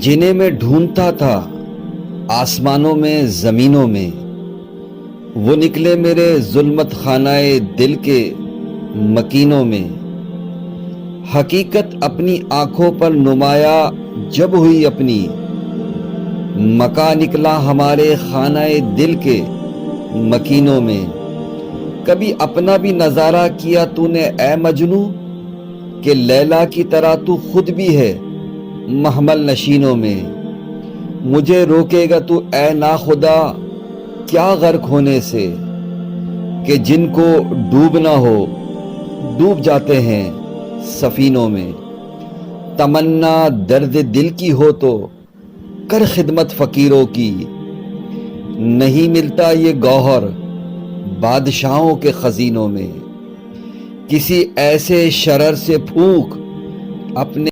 جنہیں میں ڈھونڈتا تھا آسمانوں میں زمینوں میں، وہ نکلے میرے ظلمت خانہ دل کے مکینوں میں۔ حقیقت اپنی آنکھوں پر نمایاں جب ہوئی اپنی، مکاں نکلا ہمارے خانہ دل کے مکینوں میں۔ کبھی اپنا بھی نظارہ کیا تو نے اے مجنوں، کہ لیلا کی طرح تو خود بھی ہے محمل نشینوں میں۔ مجھے روکے گا تو اے ناخدا کیا غرق ہونے سے، کہ جن کو ڈوبنا ہو ڈوب جاتے ہیں سفینوں میں۔ تمنا درد دل کی ہو تو کر خدمت فقیروں کی، نہیں ملتا یہ گوہر بادشاہوں کے خزینوں میں۔ کسی ایسے شرر سے پھونک اپنے